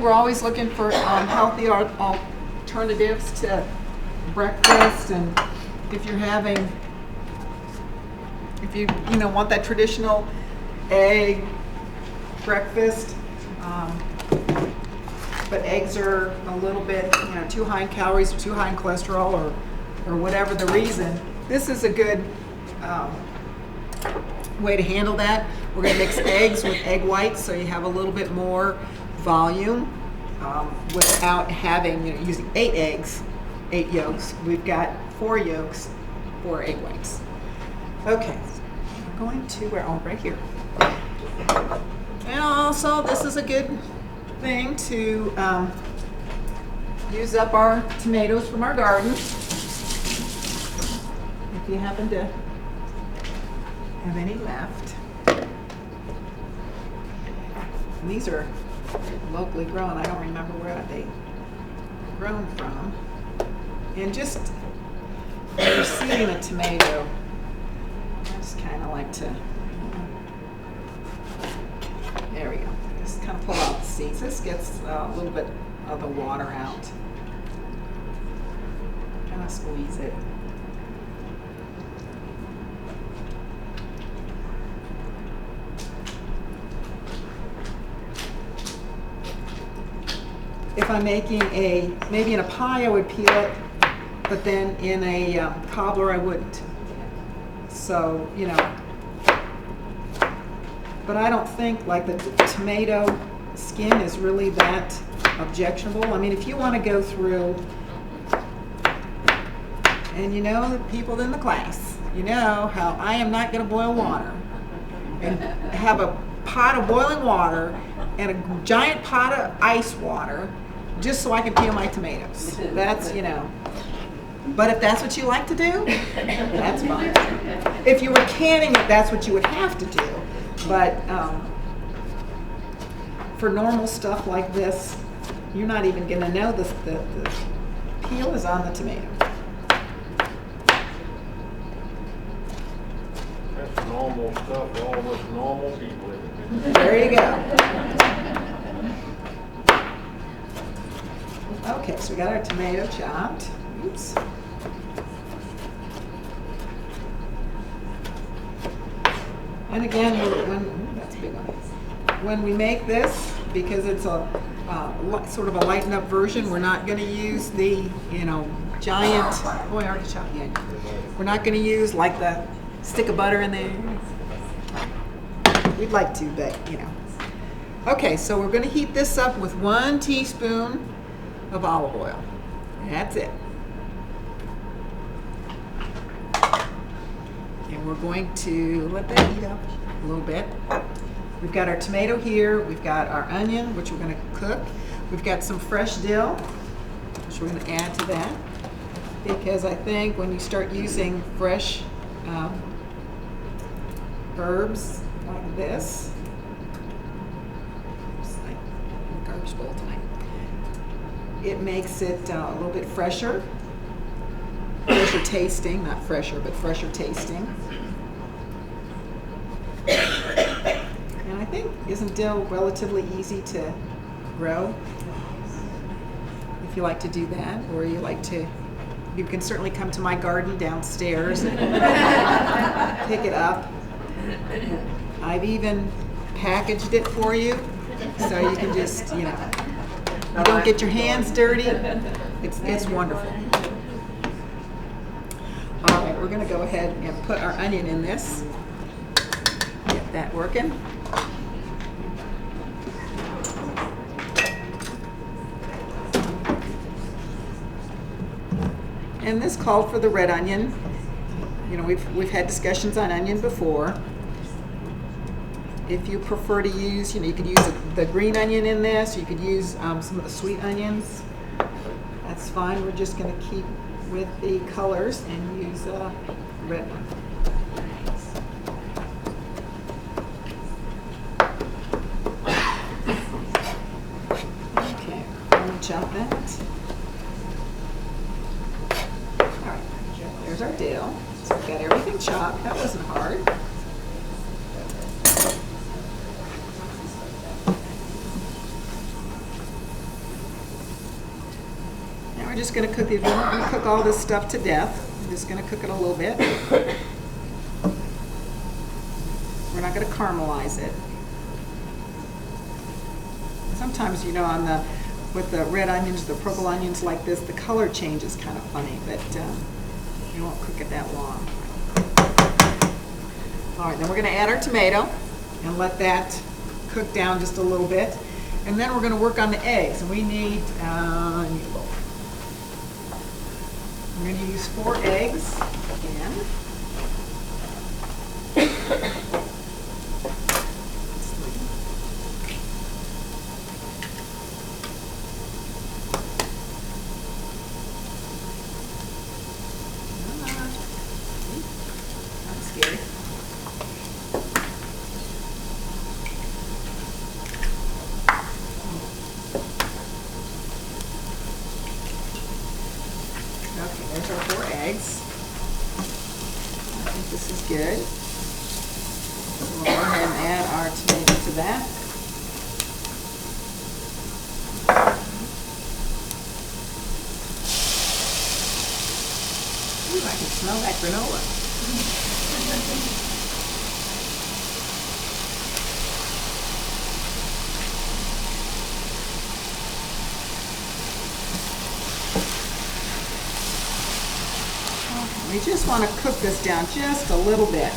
we're always looking for healthy alternatives to breakfast, and if you're having, if you want that traditional egg breakfast, but eggs are a little bit too high in calories or too high in cholesterol or whatever the reason, this is a good way to handle that. We're going to mix eggs with egg whites so you have a little bit more volume without having, using 8 eggs, 8 yolks. We've got 4 yolks, 4 egg whites. Okay, we're going to, right here. And also, this is a good thing to use up our tomatoes from our garden. If you happen to have any left. And these are locally grown. I don't remember where they were grown from. And just when you're seeding a tomato, I just kind of like to, there we go. Just kind of pull out the seeds. This gets a little bit of the water out. Kind of squeeze it. If I'm making maybe in a pie I would peel it, but then in a cobbler I wouldn't. So, but I don't think like the tomato skin is really that objectionable. I mean, if you want to go through, and the people in the class, how I am not going to boil water and have a pot of boiling water and a giant pot of ice water just so I can peel my tomatoes. That's, but if that's what you like to do, that's fine. If you were canning it, that's what you would have to do. But for normal stuff like this, you're not even going to know the peel is on the tomato. That's normal stuff for all of us normal people. There you go. Okay, so we got our tomato chopped. Oops. And again, that's a big one. When we make this, because it's a sort of a lighten up version, we're not going to use the giant. Oh, I already chopped the onion. We're not going to use like the stick of butter in there. We'd like to, but Okay, so we're going to heat this up with 1 teaspoon of olive oil. That's it. And we're going to let that heat up a little bit. We've got our tomato here. We've got our onion, which we're going to cook. We've got some fresh dill, which we're going to add to that. Because I think when you start using fresh herbs like this, garbage bowl tonight. It makes it a little bit fresher tasting, not fresher, but fresher tasting. And I think, isn't dill relatively easy to grow? If you like to do that, or you can certainly come to my garden downstairs and pick it up. I've even packaged it for you, so you can just, you don't get your hands dirty. It's wonderful. All right, we're going to go ahead and put our onion in this. Get that working. And this called for the red onion. We've had discussions on onion before. If you prefer to use, you could use the green onion in this. You could use some of the sweet onions. That's fine. We're just going to keep with the colors and use red one. Okay, I'm going to chop that. All right, there's our dill. So we've got everything chopped. That wasn't hard. just going to cook these. We're not going to cook all this stuff to death. I'm just going to cook it a little bit. We're not going to caramelize it. Sometimes, you know, with the red onions, the purple onions like this, the color changes kind of funny, but you won't cook it that long. All right, then we're going to add our tomato and let that cook down just a little bit. And then we're going to work on the eggs. And we need, we're going to use 4 eggs again. That's scary. Okay, there's our 4 eggs. I think this is good. So we'll go ahead and add our tomato to that. Ooh, I can smell that granola. We just want to cook this down just a little bit.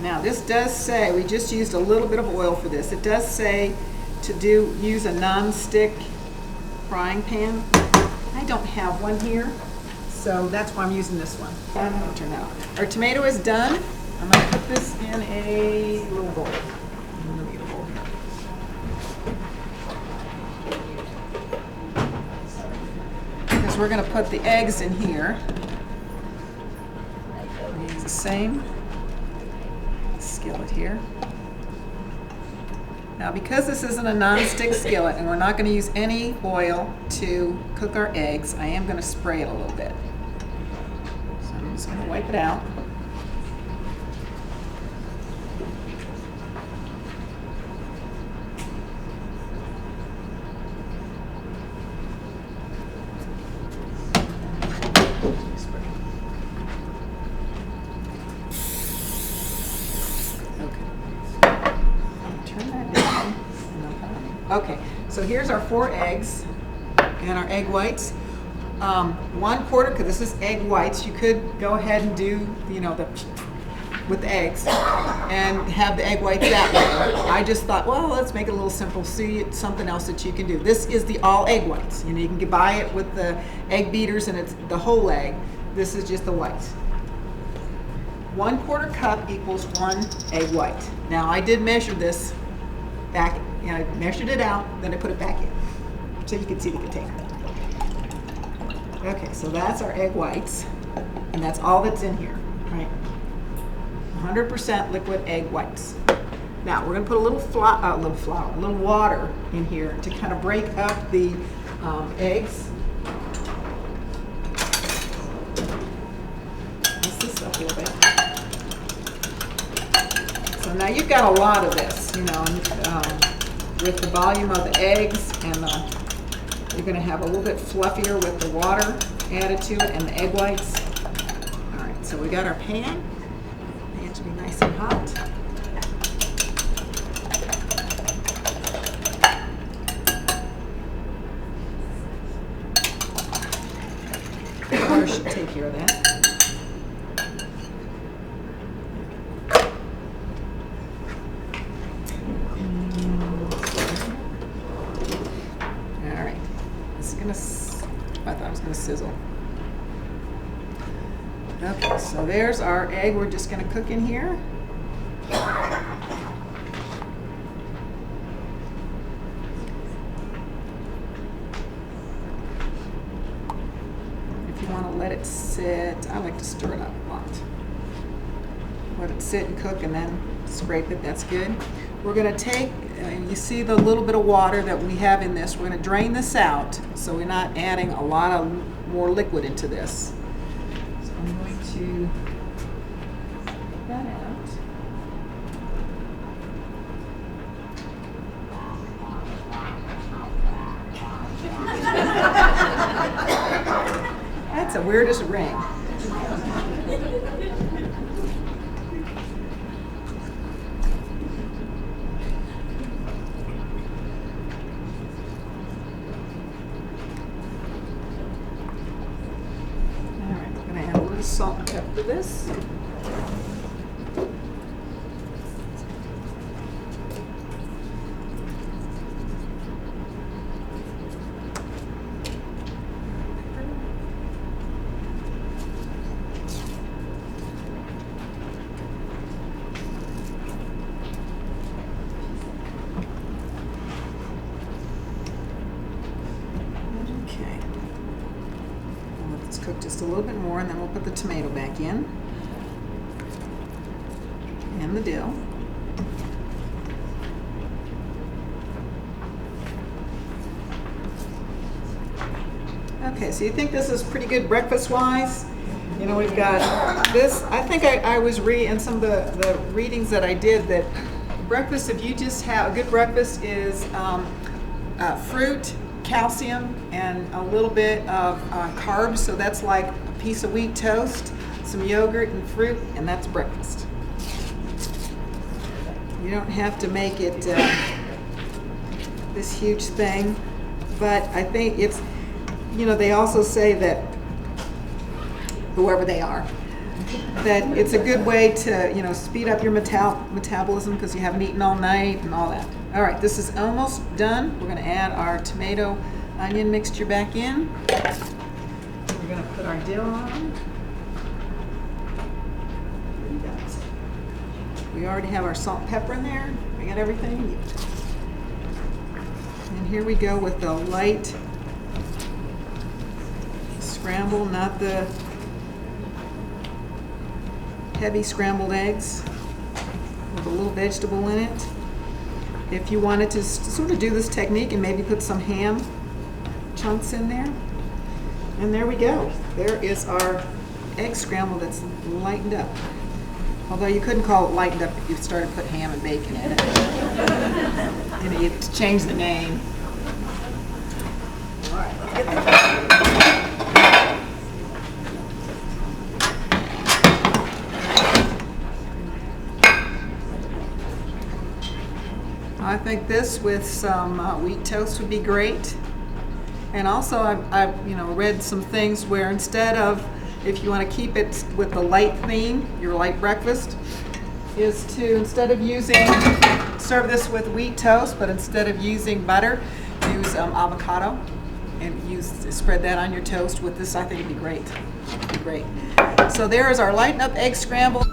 Now this does say, we just used a little bit of oil for this. It does say to use a non-stick frying pan. I don't have one here, so that's why I'm using this one. I'm going to turn that on. Our tomato is done. I'm going to put this in a little bowl. We're going to put the eggs in here. Use the same skillet here. Now, because this isn't a non-stick skillet and we're not going to use any oil to cook our eggs, I am going to spray it a little bit. So I'm just going to wipe it out. Okay, so here's our 4 eggs and our egg whites. 1/4, because this is egg whites. You could go ahead and do, you know, with the eggs and have the egg whites that way. I just thought, well, let's make it a little simple. See, it's something else that you can do. This is the all egg whites. You know, you can buy it with the egg beaters and it's the whole egg. This is just the whites. 1/4 cup equals 1 egg white. Now I did measure this back. You know, I measured it out, then I put it back in, so you can see the container. Okay, so that's our egg whites, and that's all that's in here, right? 100% liquid egg whites. Now we're going to put a little water in here to kind of break up the eggs. Mess this up a little bit. So now you've got a lot of this, you know, with the volume of the eggs, and you're going to have a little bit fluffier with the water added to it and the egg whites. All right, so we got our pan. It has to be nice and hot. The water should take care of that. I thought it was going to sizzle. Okay, so there's our egg. We're just going to cook in here. If you want to let it sit, I like to stir it up a lot. Let it sit and cook and then scrape it. That's good. We're going to take, you see the little bit of water that we have in this. We're going to drain this out so we're not adding a lot of more liquid into this. So I'm going to take that out. where does it rain? Salt and pepper to this. Okay. Let this cook just a little bit more, and then we'll put the tomato back in. And the dill. Okay, so you think this is pretty good breakfast-wise? You know, we've got this. I think I was in some of the readings that I did that breakfast, if you just have a good breakfast, is fruit, calcium, and a little bit of carbs. So that's like a piece of wheat toast, some yogurt and fruit, and that's breakfast. You don't have to make it this huge thing, but I think it's, you know, they also say that, whoever they are, that it's a good way to, you know, speed up your metabolism because you haven't eaten all night and all that. All right, this is almost done. We're going to add our tomato onion mixture back in. We're going to put our dill on. We already have our salt and pepper in there. We got everything. And here we go with the light scramble, not the heavy scrambled eggs, with a little vegetable in it. If you wanted to sort of do this technique and maybe put some ham chunks in there. And there we go. There is our egg scramble that's lightened up. Although you couldn't call it lightened up if you started to put ham and bacon in it. You know, you have to change the name. All right, let's get that. I think this with some wheat toast would be great. And also I've you know, read some things where instead of, if you want to keep it with the light theme, your light breakfast, is to, instead of serve this with wheat toast, but instead of using butter, use avocado and spread that on your toast with this. I think it'd be great. It'd be great. So there is our Lighten Up Egg Scramble.